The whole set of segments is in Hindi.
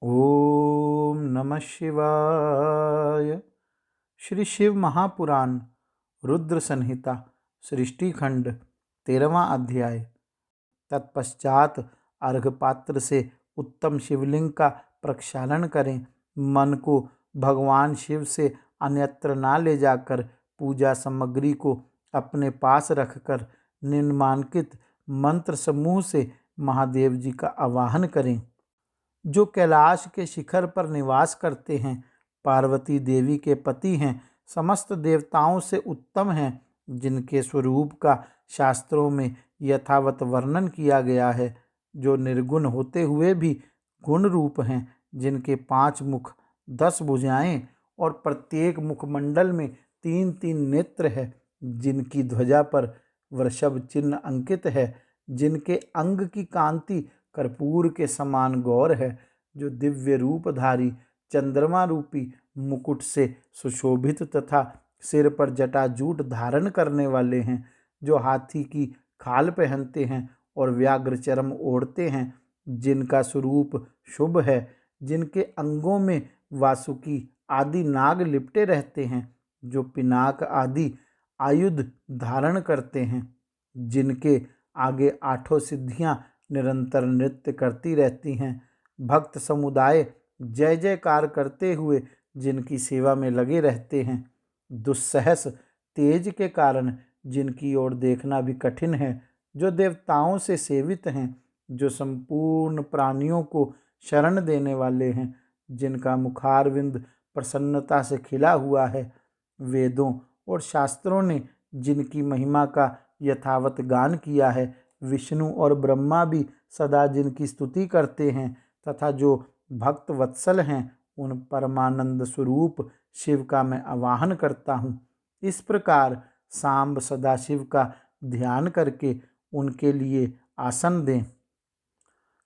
ओम नमः शिवाय। श्री शिव महापुराण रुद्र संहिता सृष्टि खंड 13वां अध्याय। तत्पश्चात अर्घपात्र से उत्तम शिवलिंग का प्रक्षालन करें। मन को भगवान शिव से अन्यत्र ना ले जाकर पूजा सामग्री को अपने पास रखकर निम्नांकित मंत्र समूह से महादेव जी का आवाहन करें, जो कैलाश के शिखर पर निवास करते हैं, पार्वती देवी के पति हैं, समस्त देवताओं से उत्तम हैं, जिनके स्वरूप का शास्त्रों में यथावत वर्णन किया गया है, जो निर्गुण होते हुए भी गुण रूप हैं, जिनके 5 मुख 10 भुजाएं और प्रत्येक मुखमंडल में 3-3 नेत्र है, जिनकी ध्वजा पर वृषभ चिन्ह अंकित है, जिनके अंग की कांति कर्पूर के समान गौर है, जो दिव्य रूपधारी चंद्रमा रूपी मुकुट से सुशोभित तथा सिर पर जटाजूट धारण करने वाले हैं, जो हाथी की खाल पहनते हैं और व्याघ्र चर्म ओढ़ते हैं, जिनका स्वरूप शुभ है, जिनके अंगों में वासुकी आदि नाग लिपटे रहते हैं, जो पिनाक आदि आयुध धारण करते हैं, जिनके आगे 8 सिद्धियां निरंतर नृत्य करती रहती हैं, भक्त समुदाय जय जयकार करते हुए जिनकी सेवा में लगे रहते हैं, दुस्सहस तेज के कारण जिनकी ओर देखना भी कठिन है, जो देवताओं से सेवित हैं, जो संपूर्ण प्राणियों को शरण देने वाले हैं, जिनका मुखारविंद प्रसन्नता से खिला हुआ है, वेदों और शास्त्रों ने जिनकी महिमा का यथावत गान किया है, विष्णु और ब्रह्मा भी सदा जिनकी स्तुति करते हैं, तथा जो भक्त वत्सल हैं, उन परमानंद स्वरूप शिव का मैं आवाहन करता हूँ। इस प्रकार सांब सदाशिव का ध्यान करके उनके लिए आसन दें।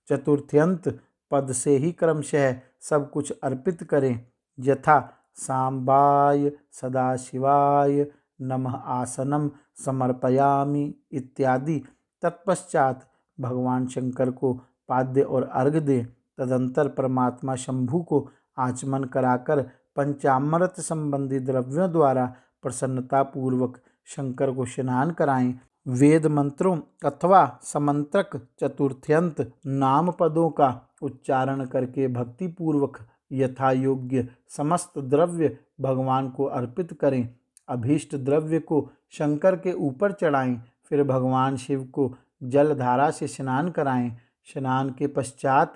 चतुर्थ्यंत पद से ही क्रमशः सब कुछ अर्पित करें, यथा सांबाय सदाशिवाय नमः आसनम समर्पयामि इत्यादि। तत्पश्चात भगवान शंकर को पाद्य और अर्घ दें। तदंतर परमात्मा शंभु को आचमन कराकर पंचामृत संबंधी द्रव्यों द्वारा प्रसन्नता पूर्वक शंकर को स्नान कराएं। वेद मंत्रों अथवा समंत्रक चतुर्थ्यंत नाम पदों का उच्चारण करके भक्ति पूर्वक यथा योग्य समस्त द्रव्य भगवान को अर्पित करें। अभीष्ट द्रव्य को शंकर के ऊपर चढ़ाएं, फिर भगवान शिव को जलधारा से स्नान कराएं। स्नान के पश्चात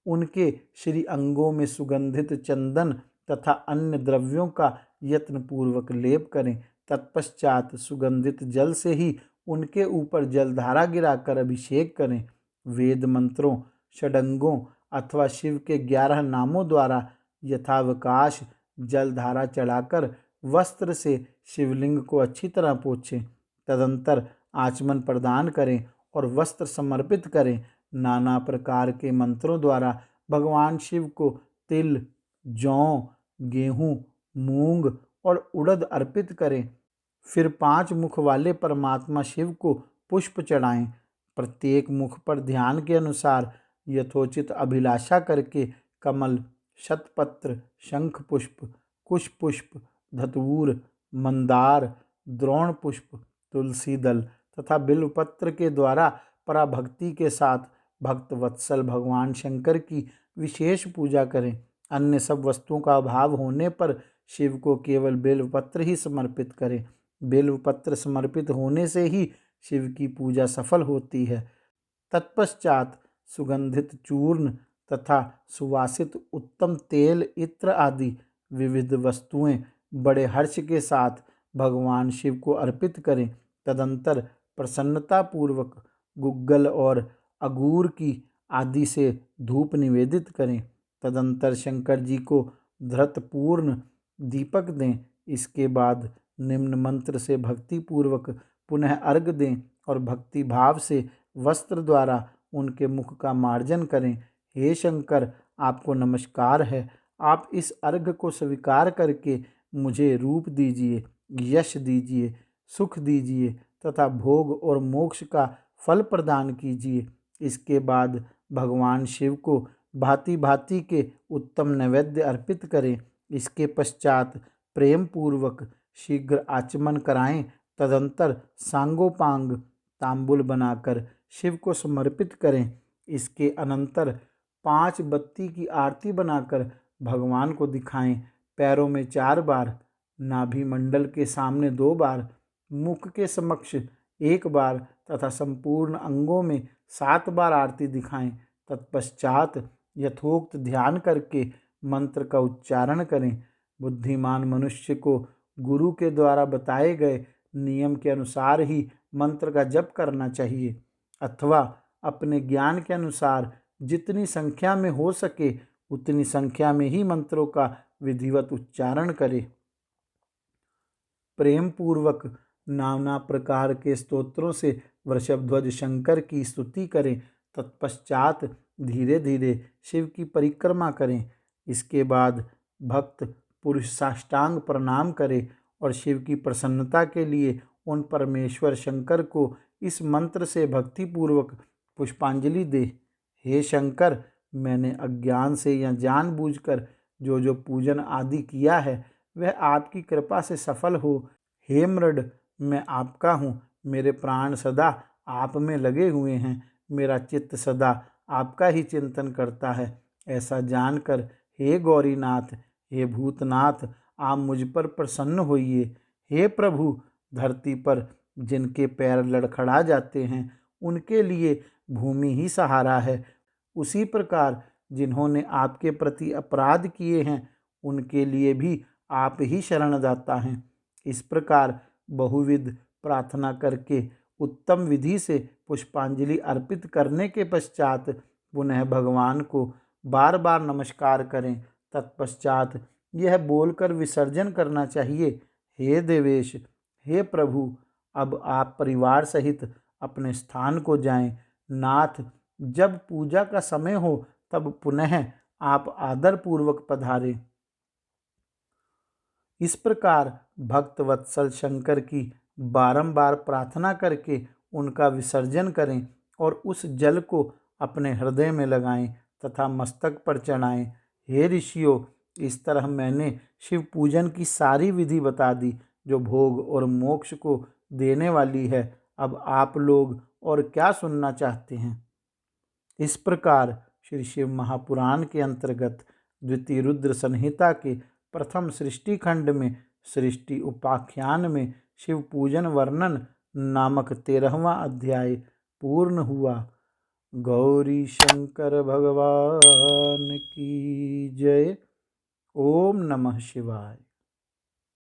उनके श्री अंगों में सुगंधित चंदन तथा अन्य द्रव्यों का यत्नपूर्वक लेप करें। तत्पश्चात सुगंधित जल से ही उनके ऊपर जलधारा गिराकर अभिषेक करें। वेद मंत्रों, षडंगों अथवा शिव के 11 नामों द्वारा यथावकाश जलधारा चढ़ाकर वस्त्र से शिवलिंग को अच्छी तरह पोंछें। तदंतर आचमन प्रदान करें और वस्त्र समर्पित करें। नाना प्रकार के मंत्रों द्वारा भगवान शिव को तिल, जौ, गेहूँ, मूंग और उड़द अर्पित करें। फिर 5 मुख वाले परमात्मा शिव को पुष्प चढ़ाएं। प्रत्येक मुख पर ध्यान के अनुसार यथोचित अभिलाषा करके कमल, शतपत्र, शंख पुष्प, कुश पुष्प, धतूर, मंदार, द्रोण पुष्प, तुलसी दल तथा बिल्वपत्र के द्वारा पराभक्ति के साथ भक्त वत्सल भगवान शंकर की विशेष पूजा करें। अन्य सब वस्तुओं का अभाव होने पर शिव को केवल बेलपत्र ही समर्पित करें। बेलपत्र समर्पित होने से ही शिव की पूजा सफल होती है। तत्पश्चात सुगंधित चूर्ण तथा सुवासित उत्तम तेल, इत्र आदि विविध वस्तुएं बड़े हर्ष के साथ भगवान शिव को अर्पित करें। तदंतर प्रसन्नता पूर्वक गुग्गल और अगूर की आदि से धूप निवेदित करें। तदंतर शंकर जी को धृतपूर्ण दीपक दें। इसके बाद निम्न मंत्र से भक्ति पूर्वक पुनः अर्घ दें और भक्ति भाव से वस्त्र द्वारा उनके मुख का मार्जन करें। हे शंकर, आपको नमस्कार है। आप इस अर्घ को स्वीकार करके मुझे रूप दीजिए, यश दीजिए, सुख दीजिए तथा भोग और मोक्ष का फल प्रदान कीजिए। इसके बाद भगवान शिव को भांति भांति के उत्तम नैवेद्य अर्पित करें। इसके पश्चात प्रेम पूर्वक शीघ्र आचमन कराएं। तदंतर सांगोपांग तांबुल बनाकर शिव को समर्पित करें। इसके अनंतर 5 बत्ती की आरती बनाकर भगवान को दिखाएं। पैरों में 4 बार, नाभि मंडल के सामने 2 बार, मुख के समक्ष 1 बार तथा संपूर्ण अंगों में 7 बार आरती दिखाएं। तत्पश्चात यथोक्त ध्यान करके मंत्र का उच्चारण करें। बुद्धिमान मनुष्य को गुरु के द्वारा बताए गए नियम के अनुसार ही मंत्र का जप करना चाहिए, अथवा अपने ज्ञान के अनुसार जितनी संख्या में हो सके उतनी संख्या में ही मंत्रों का विधिवत उच्चारण करे। प्रेम पूर्वक नाना प्रकार के स्तोत्रों से वृषभध्वज शंकर की स्तुति करें। तत्पश्चात धीरे धीरे शिव की परिक्रमा करें। इसके बाद भक्त पुरुष साष्टांग प्रणाम करे और शिव की प्रसन्नता के लिए उन परमेश्वर शंकर को इस मंत्र से भक्तिपूर्वक पुष्पांजलि दे। हे शंकर, मैंने अज्ञान से या जानबूझकर जो पूजन आदि किया है वह आपकी कृपा से सफल हो। हे मृड, मैं आपका हूँ। मेरे प्राण सदा आप में लगे हुए हैं। मेरा चित्त सदा आपका ही चिंतन करता है। ऐसा जानकर हे गौरीनाथ, हे भूतनाथ, आप मुझ पर प्रसन्न होइए। हे प्रभु, धरती पर जिनके पैर लड़खड़ा जाते हैं उनके लिए भूमि ही सहारा है। उसी प्रकार जिन्होंने आपके प्रति अपराध किए हैं उनके लिए भी आप ही शरणदाता हैं। इस प्रकार बहुविध प्रार्थना करके उत्तम विधि से पुष्पांजलि अर्पित करने के पश्चात पुनः भगवान को बार बार नमस्कार करें। तत्पश्चात यह बोलकर विसर्जन करना चाहिए, हे देवेश, हे प्रभु, अब आप परिवार सहित अपने स्थान को जाएं। नाथ, जब पूजा का समय हो तब पुनः आप आदरपूर्वक पधारें। इस प्रकार भक्त वत्सल शंकर की बारंबार प्रार्थना करके उनका विसर्जन करें और उस जल को अपने हृदय में लगाएं तथा मस्तक पर चढ़ाएं। हे ऋषियों, इस तरह मैंने शिव पूजन की सारी विधि बता दी जो भोग और मोक्ष को देने वाली है। अब आप लोग और क्या सुनना चाहते हैं? इस प्रकार श्री शिव महापुराण के अंतर्गत द्वितीय रुद्र संहिता के प्रथम सृष्टि खंड में सृष्टि उपाख्यान में शिव पूजन वर्णन नामक 13वां अध्याय पूर्ण हुआ। गौरी शंकर भगवान की जय। ओम नमः शिवाय।